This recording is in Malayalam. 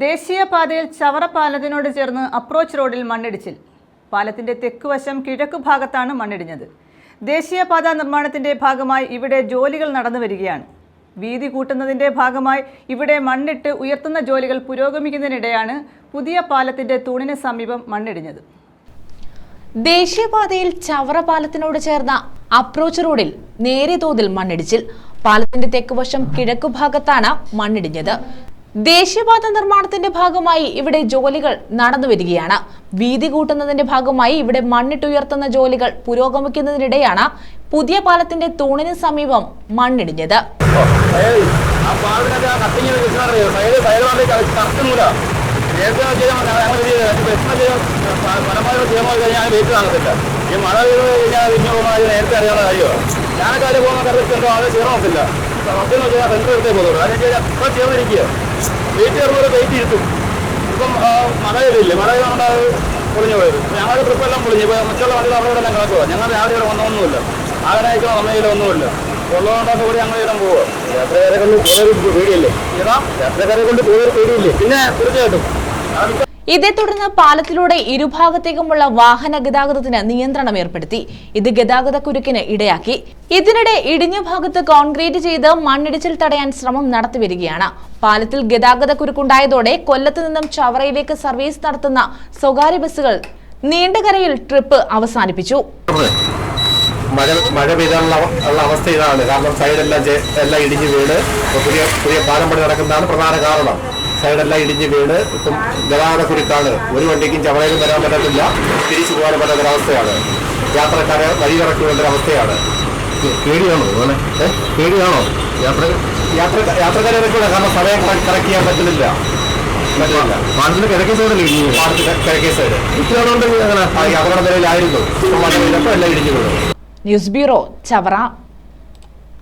ദേശീയപാതയിൽ ചവറ പാലത്തിനോട് ചേർന്ന് അപ്രോച്ച് റോഡിൽ മണ്ണിടിച്ചിൽ. പാലത്തിന്റെ തെക്കുവശം കിഴക്കു ഭാഗത്താണ് മണ്ണിടിഞ്ഞത്. ദേശീയപാത നിർമ്മാണത്തിന്റെ ഭാഗമായി ഇവിടെ ജോലികൾ നടന്നു വരികയാണ്. വീതി കൂട്ടുന്നതിന്റെ ഭാഗമായി ഇവിടെ മണ്ണിട്ട് ഉയർത്തുന്ന ജോലികൾ പുരോഗമിക്കുന്നതിനിടെയാണ് പുതിയ പാലത്തിന്റെ തൂണിന് സമീപം മണ്ണിടിഞ്ഞത്. ദേശീയപാതയിൽ ചവറ പാലത്തിനോട് ചേർന്ന അപ്രോച്ച് റോഡിൽ നേരിയ തോതിൽ മണ്ണിടിച്ചിൽ. പാലത്തിന്റെ തെക്കുവശം കിഴക്കു ഭാഗത്താണ് മണ്ണിടിഞ്ഞത്. ദേശീയപാത നിർമ്മാണത്തിന്റെ ഭാഗമായി ഇവിടെ ജോലികൾ നടന്നു വരികയാണ്. വീതി കൂട്ടുന്നതിന്റെ ഭാഗമായി ഇവിടെ മണ്ണിട്ടുയർത്തുന്ന ജോലികൾ പുരോഗമിക്കുന്നതിനിടെയാണ് പുതിയ പാലത്തിന്റെ തൂണിന് സമീപം മണ്ണിടിഞ്ഞത്. ഇപ്പം മഴയില്ല, മഴയുണ്ട് പൊളിഞ്ഞു പോയത്. ഞങ്ങളുടെ ട്രിപ്പെല്ലാം പൊളിഞ്ഞു. ഇപ്പോൾ മറ്റുള്ള വണ്ടികൾ അവിടെയെല്ലാം കിടക്കുക. ഞങ്ങൾ രാവിലെ ഇവിടെ വന്നൊന്നുമില്ല, ആകനായിക്കോ അമ്മയിലോ ഒന്നുമില്ല. ഉള്ളതുകൊണ്ടൊക്കെ കൂടി ഞങ്ങൾ ഇടം പോവുക. യാത്രക്കാരെ കൊണ്ട് കൂടുതൽ പേടിയില്ലേ? യാത്രക്കാരെ കൊണ്ട് കൂടുതൽ പേടിയില്ലേ? പിന്നെ തീർച്ചയായിട്ടും ഇതേ തുടർന്ന് പാലത്തിലൂടെ ഇരുഭാഗത്തേക്കുമുള്ള വാഹന ഗതാഗതത്തിന് നിയന്ത്രണം ഏർപ്പെടുത്തി. ഇത് ഗതാഗത കുരുക്കിന് ഇടയാക്കി. ഇതിനിടെ ഇടിഞ്ഞ ഭാഗത്ത് കോൺക്രീറ്റ് ചെയ്ത് മണ്ണിടിച്ചിൽ തടയാൻ ശ്രമം നടത്തിവരികയാണ്. പാലത്തിൽ ഗതാഗത കുരുക്കുണ്ടായതോടെ കൊല്ലത്ത് നിന്നും ചവറയിലേക്ക് സർവീസ് നടത്തുന്ന സ്വകാര്യ ബസ്സുകൾ നീണ്ടകരയിൽ ട്രിപ്പ് അവസാനിപ്പിച്ചു. മഴ പെയ്താനുള്ള അവസ്ഥ ഇതാണ്. കാരണം സൈഡെല്ലാം ഇടിഞ്ഞു വീണ് പുതിയ പാലം പണി നടക്കുന്നതാണ് പ്രധാന കാരണം. സൈഡെല്ലാം ഇടിഞ്ഞ് വീണ് ഇപ്പം ഗതാഗത കുരുക്കാണ്. ഒരു വണ്ടിക്കും ചവറയിലും വരാൻ പറ്റത്തില്ല, തിരിച്ചു പോകാൻ പറ്റാത്തൊരവസ്ഥയാണ്. യാത്രക്കാരെ വഴി കറക്കേണ്ട ഒരവസ്ഥയാണ്. പേടിയാണോ? പേടിയാണോ യാത്രക്കാരെ ഇറക്കില്ല? കാരണം സമയം കറക്റ്റ് ചെയ്യാൻ പറ്റുന്നില്ല. പാലത്തിന്റെ കിഴക്കേ സൈഡല്ലേ ഇടിഞ്ഞു? പാലത്തിന്റെ കിഴക്കേ സൈഡ് ഇത്രയാണുണ്ടെങ്കിൽ അങ്ങനെ അപകട നിലയിലായിരുന്നു. ഇപ്പം മഴ പെയ്തപ്പോൾ എല്ലാം ഇടിഞ്ഞു വീണു. News bureau, Chavara.